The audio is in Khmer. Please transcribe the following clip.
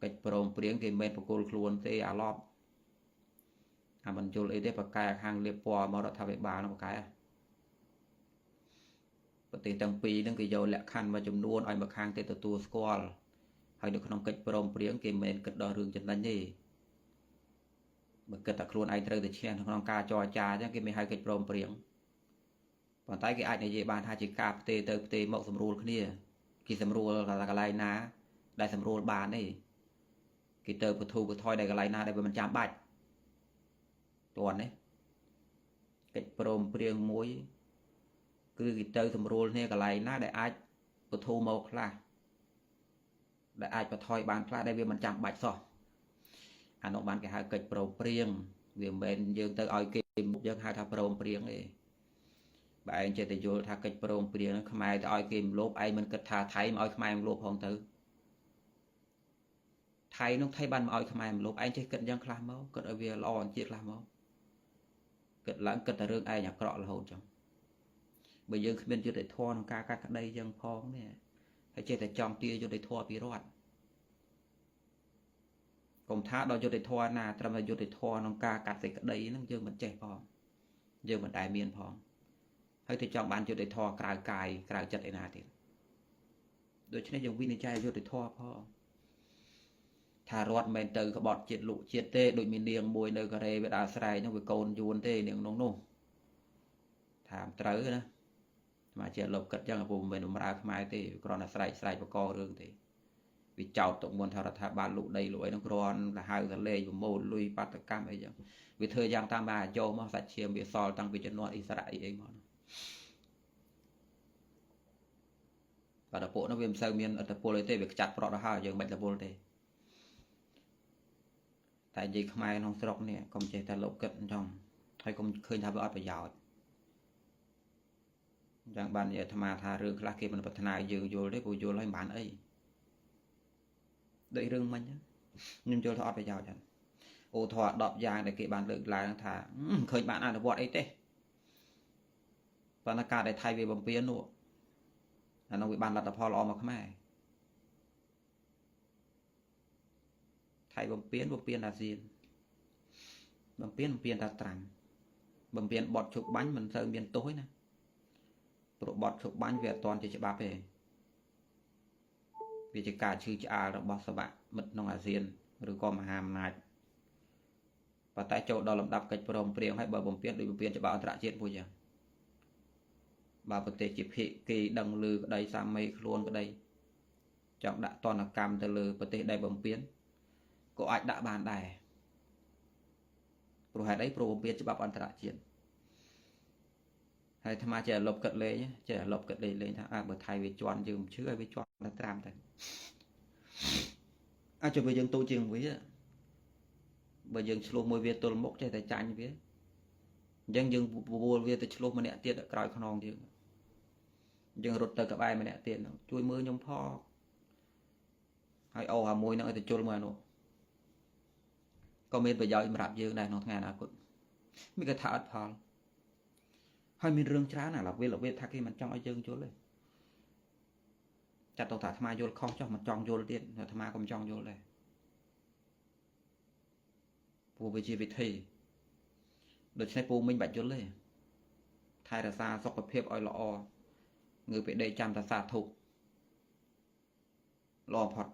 កិច្ចព្រមព្រៀងគេមិនប្រគល់ខ្លួនទេអាឡប់អាមិនយល់អីទេបកកែខាងលៀបពណ៌មករដ្ឋាភិបាលនោះបកកែប្រទេសទាំងពីរហ្នឹងគេយកលក្ខខណ្ឌមួយចំនួនឲ្យមកខាងទេទទួលស្គាល់ហើយនៅក្នុងកិច្ចព្រមព្រៀងគេមិនគិតដល់រឿងចំណេញទេបើគិតតែខ្លួនឯងត្រូវតែឈ្នះក្នុងការចរចាអញ្ចឹងគេមិនឲ្យកិច្ចព្រមព្រៀងប៉ុន្តែគេអាចនិយាយបានថាជាការផ្ទេរទៅផ្ទេរមកសម្រួលគ្នាគេសម្រួលកន្លែងណាដែលសម្រួលបានទេគេទៅបធូបថយដែលកន្លែងណាដែលវាមិនចាំបាច់តើនេះកិច្ចព្រមព្រៀងមួយគឺគេទៅសម្រួលគ្នាកន្លែងណាដែលអាចបធូមកខ្លះដែលអាចបន្ថយបានខ្លះដែលវាមិនចាំបាច់សោះអានោះបានគេហៅកិច្ចព្រមព្រៀងវាមិនមែនយើងទៅឲ្យគេយើងហៅថាព្រមព្រៀងទេបើឯងចេះតែយល់ថាកិច្ចព្រមព្រៀងខ្មែរទៅឲ្យគេមលោបឯងមិនគិតថាថៃមកឲ្យខ្មែរមលោបផងទៅថៃនោះថៃបានមកឲ្យខ្មែរមលោបឯងចេះគិតយ៉ាងខ្លះមកគិតឲ្យវាល្អអញ្ជាតិខ្លះមកគិតឡើងគិតតែរឿងឯងអាក្រក់រហូតចឹងបើយើងគ្មានយុត្តិធម៌ក្នុងការកាត់ក្តីយ៉ាងផងនេះហើយចេះតែចង់ទាយុត្តិធម៌ពីរដ្ឋកុំថាដល់យុត្តិធម៌ណាត្រឹមតែយុត្តិធម៌ក្នុងការកាត់សេចក្តីហ្នឹងយើងមិនចេះផងយើងមិនដែលមានផងហើយទៅចង់បានយុត្តិធម៌ក្រៅកាយក្រៅចិត្តឯណាទៀតដូច្នេះយើងវិនិច្ឆ័យយុត្តិធម៌ផងថារដ្ឋមិនមែនទៅក្បត់ជាតិលក់ជាតិទេដូចមាននាងមួយនៅកូរ៉េវាដើរស្រែកហ្នឹងវាកូនយួនទេនាងនោះថាត្រូវណាមកជាលបគិតចឹងពូមិនមែនបំរើខ្មែរទេគ្រាន់តែស្រែកបកករឿងទេវាចោតទុកមុនថារដ្ឋាភិបាលលក់ដីលក់អីហ្នឹងគ្រាន់តែហៅថាលេងប្រមូលលុយបាតកម្មអីចឹងវាធ្វើយ៉ាងតាមបានអាយ៉ូមកសាច់ឈាមវាសល់តាំងពីជំនាន់អ៊ីស្រាអែលអីមកបាទពួកនោះវាមិនសូវមានឥទ្ធិពលអីទេវាខ្ចាត់ប្រត់ទៅហើយយើងមិនរវល់ទេតែនិយាយខ្មែរក្នុងស្រុកនេះកុំចេះតែលបគិតអញ្ចឹងហើយកុំឃើញថាវាអត់ប្រយោជន៍អញ្ចឹងបាននិយាយអាត្មាថារឿងខ្លះគេមិនប្រាថ្នាយើងយល់ទេព្រោះយល់ហើយមិនបានអីដូចរឿងមិញខ្ញុំយល់ថាអត់ប្រយោជន៍ហ្នឹងអូធរ10យ៉ាងដែលគេបានលើកឡើងថាឃើញបានអនុវត្តអីទេប៉ុន្តែការដែលថៃវាបំពេញនោះអានោះវាបានលទ្ធផលល្អមកខ្មែរថៃបំពេញអាស៊ានបំពេញថាត្រាំបំពេញបត់ជប់បាញ់មិនសូវមានទោសទេណាព្រោះបត់ជប់បាញ់វាអត់ទាន់ជាច្បាប់ទេវាជាការឈឺឆ្អាលរបស់សវមិត្តក្នុងអាស៊ានឬក៏មហាអំណាចប៉ុន្តែចូលដល់លំដាប់កិច្ចព្រមព្រៀងហើយបើបំពេញដូចបំពេញច្បាប់អន្តរជាតិមួយចឹងបើប្រទេសជាភាគីដឹងឮក្តីសាមីខ្លួនក្តីចង់ដាក់ទណ្ឌកម្មទៅលើប្រទេសដែលបំពេញក៏អាចដាក់បានដែរព្រោះហេតុអីព្រោះបំពេញច្បាប់អន្តរជាតិហើយអាត្មាចេះលុបគិតលេងចេះលុបគិតលេងថាបើថៃវាជន់យើងមិនឈឺឲ្យវាជន់តែត្រាំទៅអាចទៅយើងទូជាងវាបើយើងឆ្លោះមួយវាទល់មុខចេះតែចាញ់វាអញ្ចឹងយើងពវល់វាទៅឆ្លោះម្នាក់ទៀតក្រោយខ្នងយើងរត់ទៅក្បែរម្នាក់ទៀតជួយមើលខ្ញុំផងហើយអូអាមួយហ្នឹងឲ្យទៅជុលមើលអានោះក៏មានប្រយោជន៍សម្រាប់យើងដែរក្នុងថ្ងៃអនាគតមានគេថាអត់ផលហើយមានរឿងច្រើនណាស់ល្វីថាគេមិនចង់ឲ្យយើងយល់ទេចាត់ទៅថាអាត្មាយល់ខុសចុះមិនចង់យល់ទៀតអាត្មាក៏មិនចង់យល់ដែរព្រោះវាជាវិធីដូច្នេះពូមិញបាច់យល់ទេថែរក្សាសុខភាពឲ្យល្អងើបពីដេកចាំតែសាធុល្អផុត